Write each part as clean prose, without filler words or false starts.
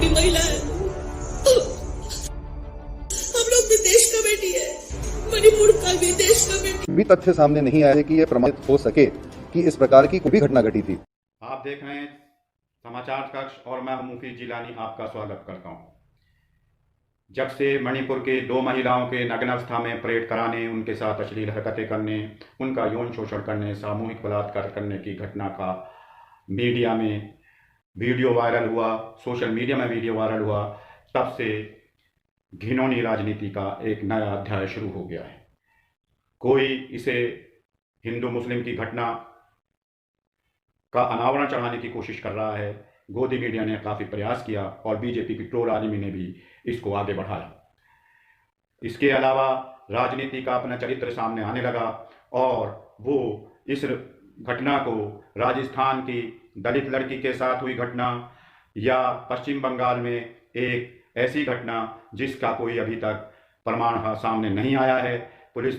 भी महिला है, हम लोग भी देश का बेटी है, मणिपुर का भी देश का बेटी। भी तथ्य सामने नहीं आए कि यह प्रमाणित हो सके कि इस प्रकार की कोई भी घटना घटी थी। आप देख रहे हैं समाचार कक्ष और मैं मुफीद जिलानी आपका स्वागत करता हूं। जब से मणिपुर के 2 महिलाओं के नग्न अवस्था में परेड कराने, उनके साथ अश्लील हरकतें करने, उनका यौन शोषण करने, सामूहिक बलात्कार करने की घटना का मीडिया में वीडियो वायरल हुआ, सोशल मीडिया में वीडियो वायरल हुआ, तब से घिनौनी राजनीति का एक नया अध्याय शुरू हो गया है। कोई इसे हिंदू मुस्लिम की घटना का अनावरण चढ़ाने की कोशिश कर रहा है। गोदी मीडिया ने काफ़ी प्रयास किया और बीजेपी की ट्रोल आर्मी ने भी इसको आगे बढ़ाया। इसके अलावा राजनीति का अपना चरित्र सामने आने लगा और वो इस घटना को राजस्थान की दलित लड़की के साथ हुई घटना या पश्चिम बंगाल में एक ऐसी घटना जिसका कोई अभी तक प्रमाण सामने नहीं आया है। पुलिस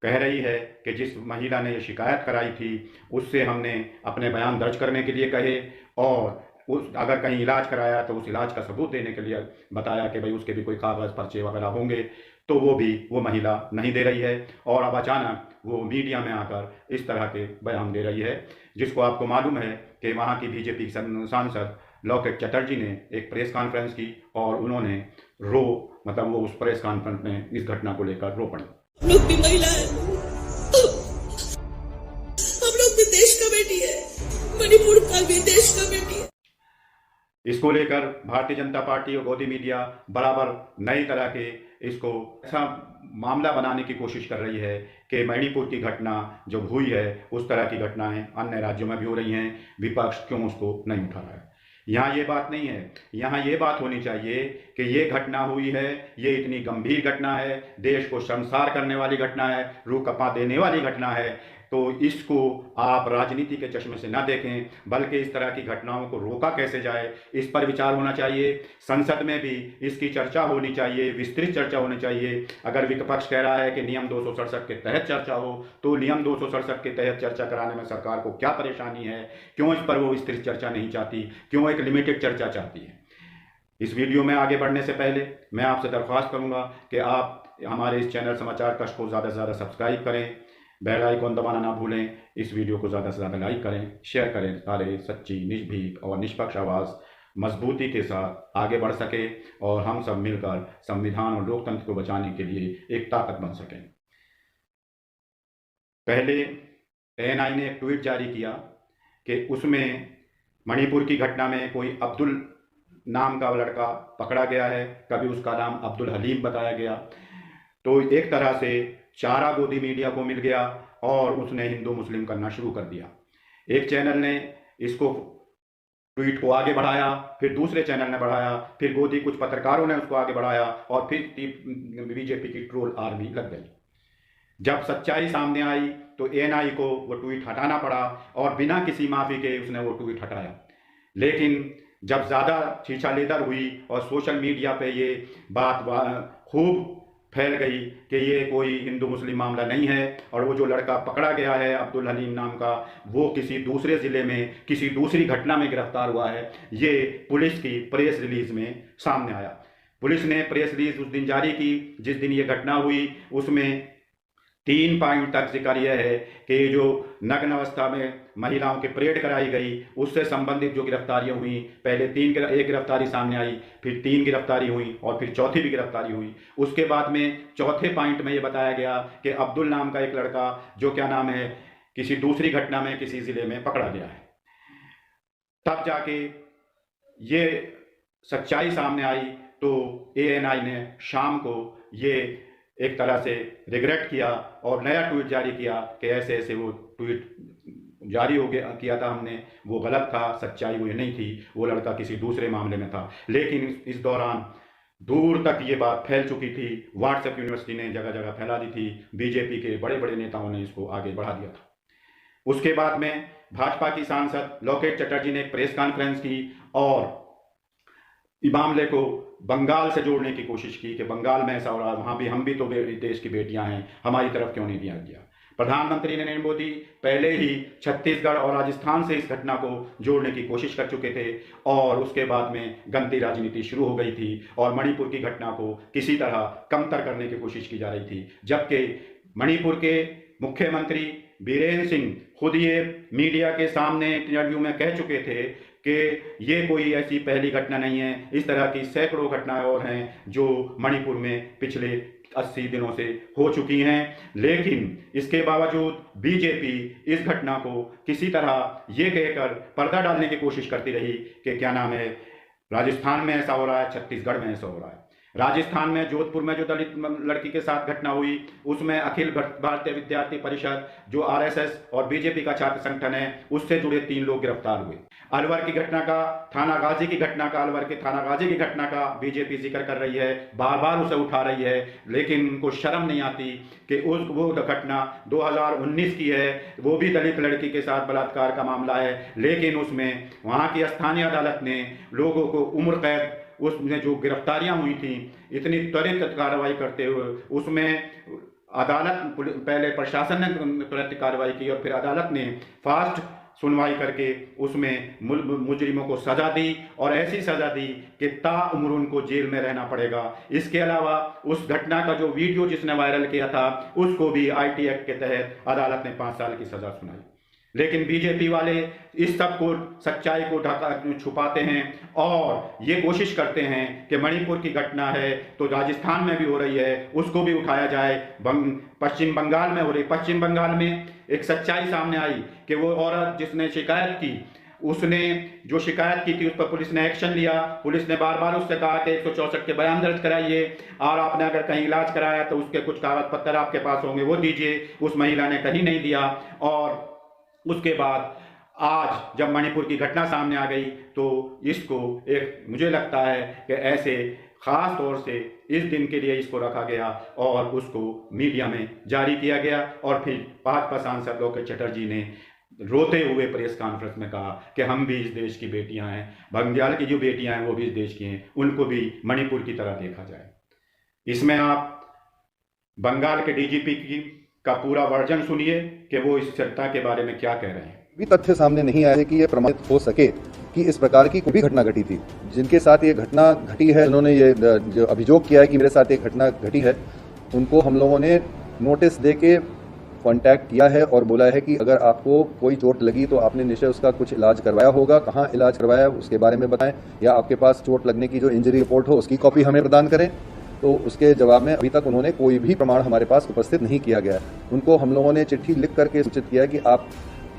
कह रही है कि जिस महिला ने ये शिकायत कराई थी उससे हमने अपने बयान दर्ज करने के लिए कहे और उस अगर कहीं इलाज कराया तो उस इलाज का सबूत देने के लिए बताया कि भाई उसके भी कोई कागज़ पर्चे वगैरह होंगे, तो वो महिला नहीं दे रही है और अब अचानक वो मीडिया में आकर इस तरह के बयान दे रही है, जिसको आपको मालूम है कि वहाँ की बीजेपी सांसद लॉकेट चटर्जी ने एक प्रेस कॉन्फ्रेंस की और उन्होंने वो उस प्रेस कॉन्फ्रेंस में इस घटना को लेकर रो पड़ी। हम लोग भी महिला है, हम लोग भी देश का बेटी है, मणिपुर का भी देश का बेटी है। इसको लेकर भारतीय जनता पार्टी और गोदी मीडिया बराबर नई तरह के इसको ऐसा मामला बनाने की कोशिश कर रही है कि मणिपुर की घटना जो हुई है उस तरह की घटनाएं अन्य राज्यों में भी हो रही हैं, विपक्ष क्यों उसको नहीं उठा रहा है। यहाँ ये बात नहीं है, यहाँ ये बात होनी चाहिए कि ये घटना हुई है, ये इतनी गंभीर घटना है, देश को शर्मसार करने वाली घटना है, रूह कपा देने वाली घटना है, तो इसको आप राजनीति के चश्मे से न देखें, बल्कि इस तरह की घटनाओं को रोका कैसे जाए इस पर विचार होना चाहिए। संसद में भी इसकी चर्चा होनी चाहिए, विस्तृत चर्चा होनी चाहिए। अगर विपक्ष कह रहा है कि नियम 267 के तहत चर्चा हो, तो नियम 267 के तहत चर्चा कराने में सरकार को क्या परेशानी है, क्यों इस पर वो विस्तृत चर्चा नहीं चाहती, क्यों एक लिमिटेड चर्चा चाहती है। इस वीडियो में आगे बढ़ने से पहले मैं आपसे दरख्वास्त करूँगा कि आप हमारे इस चैनल समाचार कक्ष को ज़्यादा से ज़्यादा सब्सक्राइब करें, बेल आइकॉन दबाना ना भूलें, इस वीडियो को ज़्यादा से ज़्यादा लाइक करें, शेयर करें, ताकि सच्ची, निर्भीक और निष्पक्ष आवाज़ मजबूती के साथ आगे बढ़ सके और हम सब मिलकर संविधान और लोकतंत्र को बचाने के लिए एक ताकत बन सकें। पहले ANI ने एक ट्वीट जारी किया कि उसमें मणिपुर की घटना में कोई अब्दुल नाम का लड़का पकड़ा गया है, कभी उसका नाम अब्दुल हलीम बताया गया। तो एक तरह से चारा गोदी मीडिया को मिल गया और उसने हिंदू मुस्लिम करना शुरू कर दिया। एक चैनल ने इसको ट्वीट को आगे बढ़ाया, फिर दूसरे चैनल ने बढ़ाया, फिर गोदी कुछ पत्रकारों ने उसको आगे बढ़ाया और फिर बीजेपी की ट्रोल आर्मी लग गई। जब सच्चाई सामने आई तो ANI को वो ट्वीट हटाना पड़ा और बिना किसी माफ़ी के उसने वो ट्वीट हटाया। लेकिन जब ज़्यादा छीछालेदर हुई और सोशल मीडिया पे ये बात खूब फैल गई कि ये कोई हिंदू मुस्लिम मामला नहीं है और वो जो लड़का पकड़ा गया है अब्दुल हलीम नाम का, वो किसी दूसरे ज़िले में किसी दूसरी घटना में गिरफ्तार हुआ है, ये पुलिस की प्रेस रिलीज़ में सामने आया। पुलिस ने प्रेस रिलीज़ उस दिन जारी की जिस दिन ये घटना हुई। उसमें 3 पॉइंट तक जिक्र यह है कि जो नग्न अवस्था में महिलाओं की परेड कराई गई उससे संबंधित जो गिरफ्तारियां हुई, पहले एक गिरफ्तारी सामने आई, फिर 3 गिरफ्तारी हुई और फिर चौथी भी गिरफ्तारी हुई। उसके बाद में चौथे पॉइंट में ये बताया गया कि अब्दुल नाम का एक लड़का जो क्या नाम है किसी दूसरी घटना में किसी ज़िले में पकड़ा गया है। तब जाके ये सच्चाई सामने आई तो ANI ने शाम को ये एक तरह से रिग्रेट किया और नया ट्वीट जारी किया कि ऐसे ऐसे वो ट्वीट जारी हो गया किया था हमने, वो गलत था, सच्चाई वो नहीं थी, वो लड़का किसी दूसरे मामले में था। लेकिन इस दौरान दूर तक ये बात फैल चुकी थी, व्हाट्सएप यूनिवर्सिटी ने जगह जगह फैला दी थी, बीजेपी के बड़े बड़े नेताओं ने इसको आगे बढ़ा दिया था। उसके बाद में भाजपा की सांसद लॉकेट चटर्जी ने एक प्रेस कॉन्फ्रेंस की और इस मामले को बंगाल से जोड़ने की कोशिश की कि बंगाल में ऐसा हो रहा, वहाँ भी हम भी तो देश की बेटियां हैं, हमारी तरफ क्यों नहीं दिया गया। प्रधानमंत्री नरेंद्र मोदी पहले ही छत्तीसगढ़ और राजस्थान से इस घटना को जोड़ने की कोशिश कर चुके थे और उसके बाद में गंदी राजनीति शुरू हो गई थी और मणिपुर की घटना को किसी तरह कमतर करने की कोशिश की जा रही थी। जबकि मणिपुर के मुख्यमंत्री बीरेन सिंह खुद ये मीडिया के सामने इंटरव्यू में कह चुके थे कि ये कोई ऐसी पहली घटना नहीं है, इस तरह की सैकड़ों घटनाएं और हैं जो मणिपुर में पिछले 80 दिनों से हो चुकी हैं। लेकिन इसके बावजूद बीजेपी इस घटना को किसी तरह ये कहकर पर्दा डालने की कोशिश करती रही कि क्या नाम है, राजस्थान में ऐसा हो रहा है, छत्तीसगढ़ में ऐसा हो रहा है। राजस्थान में जोधपुर में जो दलित लड़की के साथ घटना हुई उसमें अखिल भारतीय विद्यार्थी परिषद जो आरएसएस और बीजेपी का छात्र संगठन है उससे जुड़े 3 लोग गिरफ्तार हुए। अलवर की घटना का, थानागाजी की घटना का, अलवर के थानागाजी की घटना का बीजेपी जिक्र कर रही है, बार बार उसे उठा रही है, लेकिन उनको शर्म नहीं आती कि वो घटना 2019 की है, वो भी दलित लड़की के साथ बलात्कार का मामला है, लेकिन उसमें वहाँ की स्थानीय अदालत ने लोगों को उम्र कैद, उसमें जो गिरफ्तारियां हुई थी इतनी त्वरित कार्रवाई करते हुए उसमें अदालत, पहले प्रशासन ने तुरंत कार्रवाई की और फिर अदालत ने फास्ट सुनवाई करके उसमें मुजरिमों को सजा दी और ऐसी सजा दी कि ताउम्र उनको जेल में रहना पड़ेगा। इसके अलावा उस घटना का जो वीडियो जिसने वायरल किया था उसको भी आईटी एक्ट के तहत अदालत ने 5 साल की सजा सुनाई। लेकिन बीजेपी वाले इस सब को, सच्चाई को ढका छुपाते हैं और ये कोशिश करते हैं कि मणिपुर की घटना है तो राजस्थान में भी हो रही है, उसको भी उठाया जाए। पश्चिम बंगाल में हो रही, पश्चिम बंगाल में एक सच्चाई सामने आई कि वो औरत जिसने शिकायत की, उसने जो शिकायत की थी उस पर पुलिस ने एक्शन लिया। पुलिस ने बार बार उससे कहा कि 164 के बयान दर्ज कराइए और आपने अगर कहीं इलाज कराया तो उसके कुछ कागज पत्तर आपके पास होंगे, वो दीजिए। उस महिला ने कहीं नहीं दिया और उसके बाद आज जब मणिपुर की घटना सामने आ गई तो इसको एक, मुझे लगता है कि ऐसे खास तौर से इस दिन के लिए इसको रखा गया और उसको मीडिया में जारी किया गया और फिर भाजपा सांसद लोकेश चटर्जी ने रोते हुए प्रेस कॉन्फ्रेंस में कहा कि हम भी इस देश की बेटियां हैं, बंगाल की जो बेटियां हैं वो भी इस देश की हैं, उनको भी मणिपुर की तरह देखा जाए। इसमें आप बंगाल के डीजीपी का पूरा वर्जन सुनिए कि वो इस घटना के बारे में क्या कह रहे हैं। भी तथ्य सामने नहीं आए कि यह प्रमाणित हो सके कि इस प्रकार की कोई भी घटना घटी थी। जिनके साथ ये घटना घटी है, उन्होंने ये जो अभियोग किया है कि मेरे साथ एक घटना घटी है, उनको हम लोगों ने नोटिस दे के कॉन्टैक्ट किया है और बोला है कि अगर आपको कोई चोट लगी तो आपने निश्चय उसका कुछ इलाज करवाया होगा, कहाँ इलाज करवाया उसके बारे में बताएं, या आपके पास चोट लगने की जो इंजरी रिपोर्ट हो उसकी कॉपी हमें प्रदान करें। तो उसके जवाब में अभी तक उन्होंने कोई भी प्रमाण हमारे पास उपस्थित नहीं किया गया है। उनको हम लोगों ने चिट्ठी लिख करके सूचित किया कि आप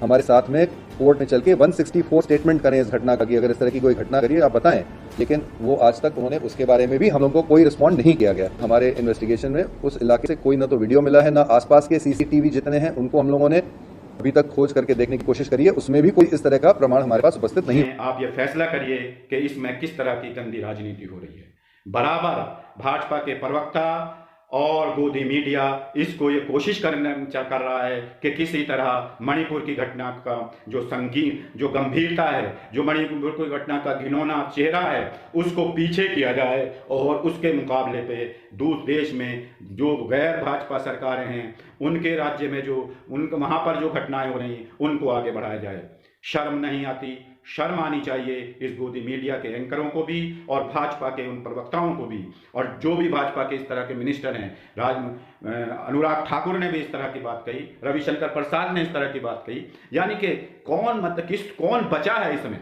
हमारे साथ में कोर्ट में चल के 164 स्टेटमेंट करें इस घटना का, कि अगर इस तरह की कोई घटना करिए आप बताएं। लेकिन वो आज तक उन्होंने उसके बारे में भी हम लोगों को कोई रिस्पॉन्ड नहीं किया गया। हमारे इन्वेस्टिगेशन में उस इलाके से कोई ना तो वीडियो मिला है, ना आसपास के सीसीटीवी जितने हैं उनको हम लोगों ने अभी तक खोज करके देखने की कोशिश करी है, उसमें भी कोई इस तरह का प्रमाण हमारे पास उपस्थित नहीं है। आप ये फैसला करिए कि इसमें किस तरह की गंदी राजनीति हो रही है। बराबर भाजपा के प्रवक्ता और गोदी मीडिया इसको ये कोशिश कर रहा है कि किसी तरह मणिपुर की घटना का जो संगीन, जो गंभीरता है, जो मणिपुर की घटना का घिनौना चेहरा है, उसको पीछे किया जाए और उसके मुकाबले पे दूसरे देश में जो गैर भाजपा सरकारें हैं उनके राज्य में जो वहाँ पर जो घटनाएं हो रही उनको आगे बढ़ाया जाए। शर्म नहीं आती? शर्म आनी चाहिए इस गोदी मीडिया के एंकरों को भी और भाजपा के उन प्रवक्ताओं को भी, और जो भी भाजपा के इस तरह के मिनिस्टर हैं। अनुराग ठाकुर ने भी इस तरह की बात कही, रविशंकर प्रसाद ने इस तरह की बात कही। यानी कि कौन बचा है इसमें?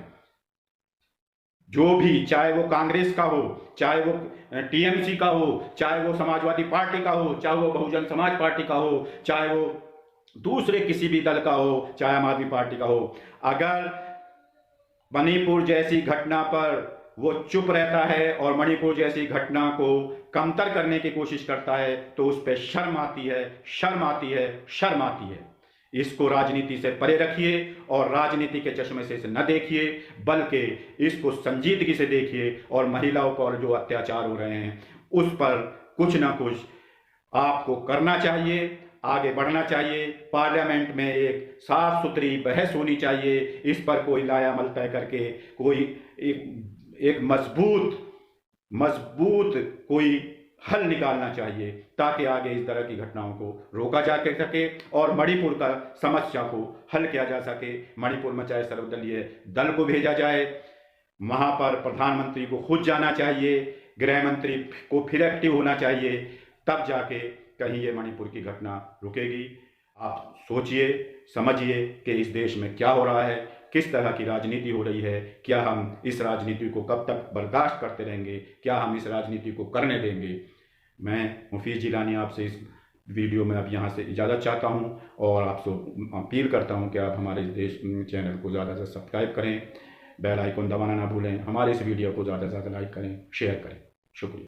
जो भी, चाहे वो कांग्रेस का हो, चाहे वो टीएमसी का हो, चाहे वो समाजवादी पार्टी का हो, चाहे वो बहुजन समाज पार्टी का हो, चाहे वो दूसरे किसी भी दल का हो, चाहे आम आदमी पार्टी का हो, अगर मणिपुर जैसी घटना पर वो चुप रहता है और मणिपुर जैसी घटना को कमतर करने की कोशिश करता है तो उस पर शर्म आती है, शर्म आती है, शर्म आती है। इसको राजनीति से परे रखिए और राजनीति के चश्मे से इसे न देखिए, बल्कि इसको संजीदगी से देखिए और महिलाओं पर जो अत्याचार हो रहे हैं उस पर कुछ ना कुछ आपको करना चाहिए, आगे बढ़ना चाहिए। पार्लियामेंट में एक साफ सुथरी बहस होनी चाहिए, इस पर कोई लायामल तय करके कोई एक मजबूत कोई हल निकालना चाहिए ताकि आगे इस तरह की घटनाओं को रोका जा सके और मणिपुर का समस्या को हल किया जा सके। मणिपुर में चाहे सर्वदलीय दल को भेजा जाए, वहाँ पर प्रधानमंत्री को खुद जाना चाहिए, गृह मंत्री को फिर एक्टिव होना चाहिए, तब जाके कहीं ये मणिपुर की घटना रुकेगी। आप सोचिए, समझिए कि इस देश में क्या हो रहा है, किस तरह की राजनीति हो रही है। क्या हम इस राजनीति को कब तक बर्दाश्त करते रहेंगे? क्या हम इस राजनीति को करने देंगे? मैं मुफीज जिलानी आपसे इस वीडियो में अब यहाँ से इजाज़त चाहता हूँ और आपसे अपील करता हूँ कि आप हमारे देश चैनल को ज़्यादा से सब्सक्राइब करें, बेल आइकन दबाना ना भूलें, हमारे इस वीडियो को ज़्यादा से ज़्यादा लाइक करें, शेयर करें। शुक्रिया।